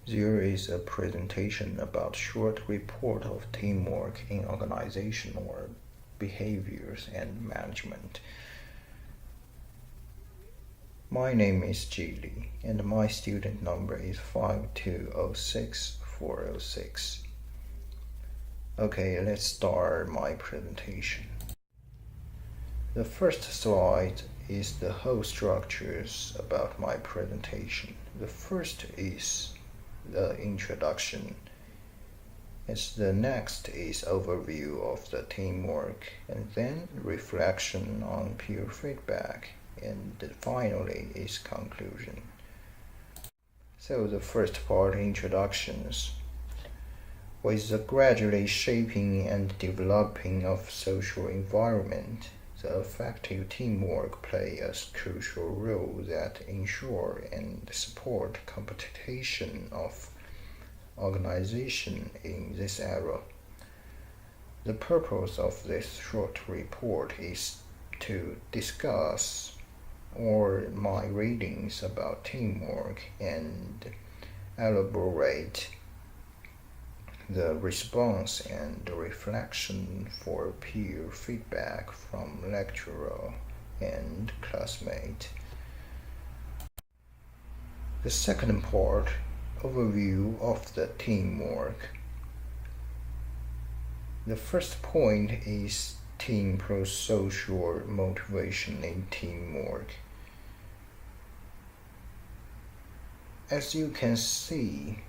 There is a presentation about short report of teamwork in organizational behaviors and management. My name is Jili, and my student number is 5206406. Okay, let's start my presentation. The first slide is the whole structures about my presentation. The first is the introduction. The next is overview of the teamwork, and then reflection on peer feedback, and finally is conclusion. So the first part, introductions. With the gradually shaping and developing of social environment, the effective teamwork play a crucial role that ensure and support competition of organization in this era. The purpose of this short report is to discuss my readings about teamwork and elaborate the response and reflection for peer feedback from lecturer and classmate. The second part, overview of the teamwork. The first point is team pro-social motivation in teamwork. As you can see,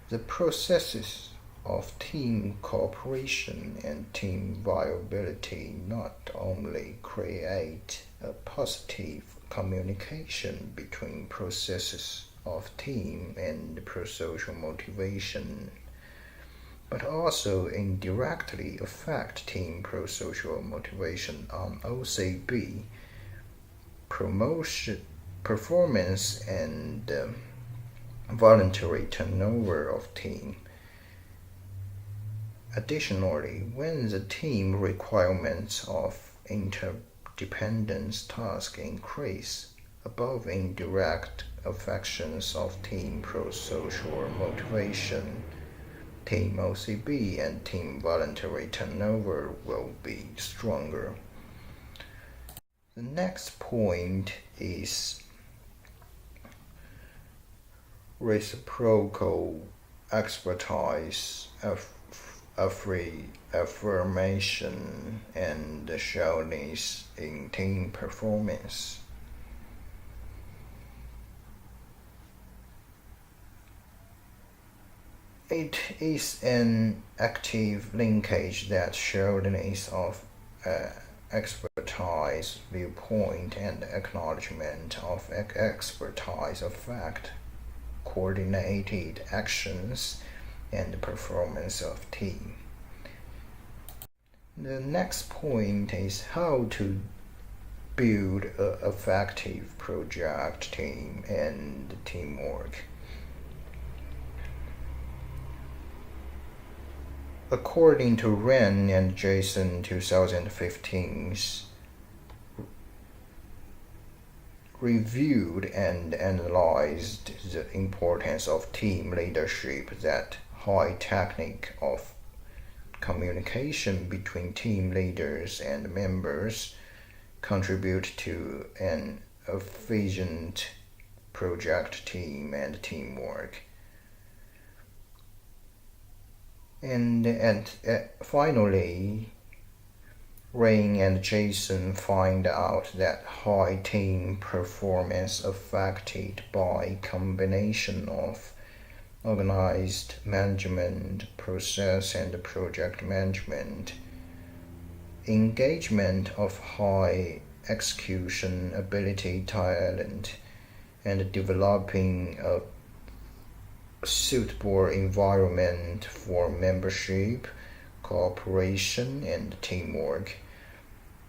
the processes of team cooperation and team viability not only create a positive communication between processes of team and pro-social motivation, but also indirectly affect team pro-social motivation on OCB, promotion, performance, and voluntary turnover of team. Additionally, when the team requirements of interdependence tasks increase above indirect affections of team pro-social motivation, team OCB and team voluntary turnover will be stronger. The next point is reciprocal expertise, affirmation, and sureness in team performance. It is an active linkage that sureness of expertise, viewpoint, and acknowledgement of expertise affect coordinated actions and performance of team. The next point is how to build an effective project team and teamwork. According to Ren and Jason 2015's reviewed and analyzed the importance of team leadership, that high technique of communication between team leaders and members contribute to an efficient project team and teamwork. And finally, Rain and Jason find out that high team performance affected by combination of organized management process and project management, engagement of high execution ability talent, and developing a suitable environment for membership, cooperation, and teamwork,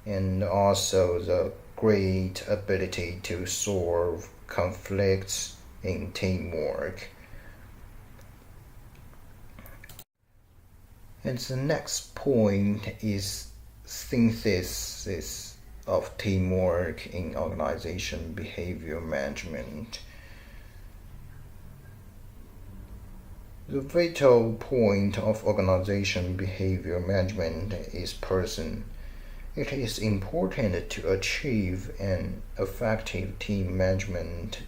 and also the great ability to solve conflicts in teamwork. And the next point is synthesis of teamwork in organization behavior management. The vital point of organization behavior management is person. It is important to achieve an effective team management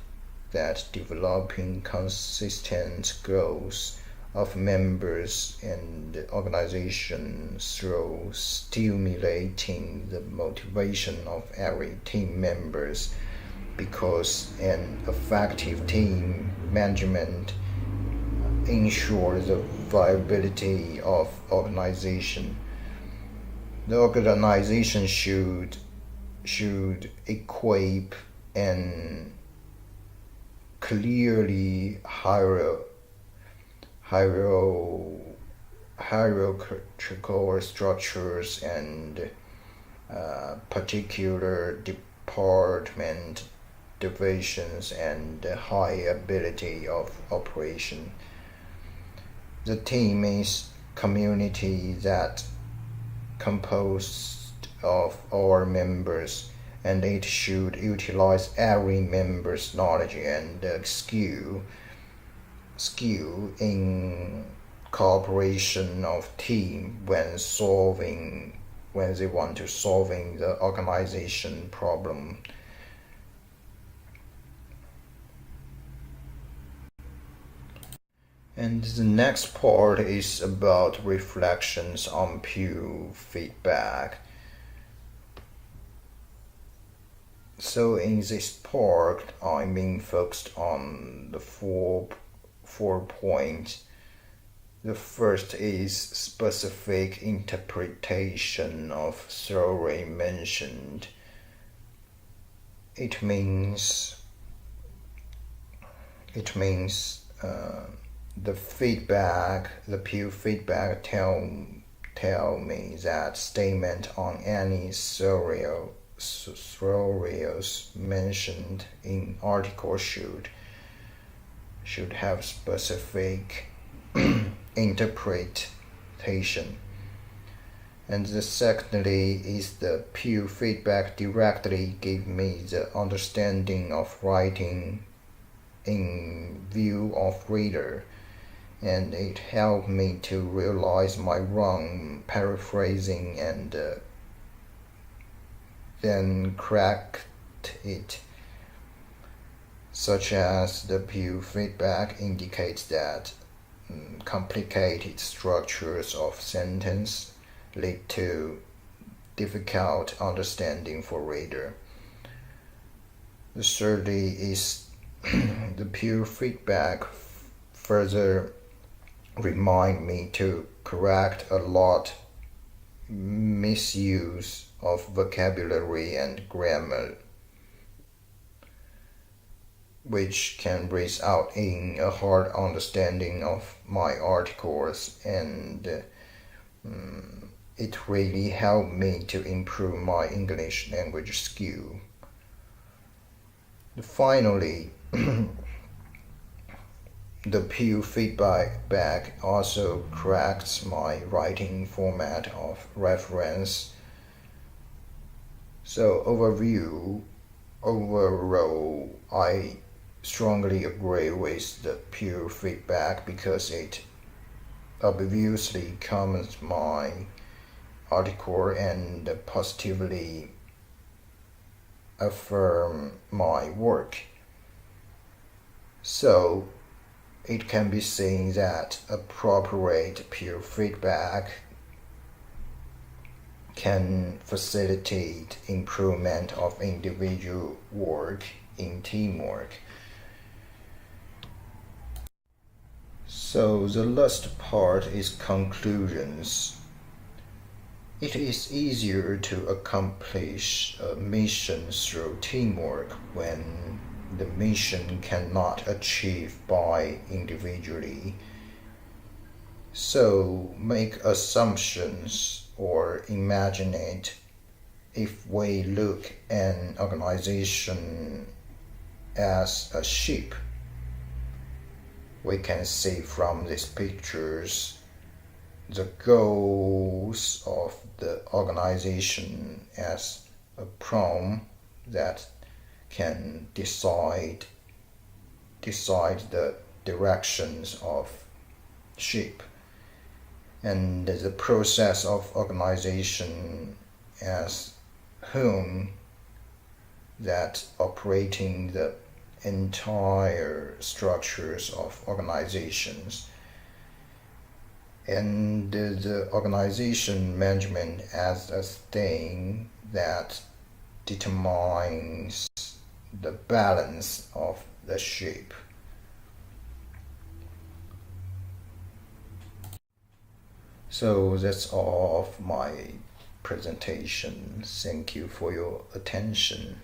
that developing consistent growth of members and organization through stimulating the motivation of every team members, because an effective team management ensures the viability of organization. The organization should equip and clearly hierarchical structures and particular department divisions and high ability of operation. The team is community that composed of all members, and it should utilize every member's knowledge and skill in cooperation of team when they want to solving the organization problem. And the next part is about reflections on peer feedback. So in this part, I'm being focused on the four points. The first is specific interpretation of theory mentioned. It means the peer feedback tell me that statement on any theories mentioned in article should have specific interpretation. And the secondly is the peer feedback directly give me the understanding of writing in view of reader, and it helped me to realize my wrong paraphrasing and then correct it, such as the peer feedback indicates that complicated structures of sentence lead to difficult understanding for reader. The thirdly is the peer feedback further remind me to correct a lot misuse of vocabulary and grammar, which can result in a hard understanding of my articles, and it really helped me to improve my English language skill. Finally, the peer feedback also corrects my writing format of reference. So overall, I strongly agree with the peer feedback because it obviously comments my article and positively affirm my work. So it can be seen that appropriate peer feedback can facilitate improvement of individual work in teamwork. So the last part is conclusions. It is easier to accomplish a mission through teamwork when the mission cannot achieve by individually. So make assumptions or imagine it. If we look an organization as a ship, we can see from these pictures the goals of the organization as a prompt that can decide the directions of shape, and the process of organization as whom that operating the entire structures of organizations, and the organization management as a thing that determines the balance of the shape. So that's all of my presentation. Thank you for your attention.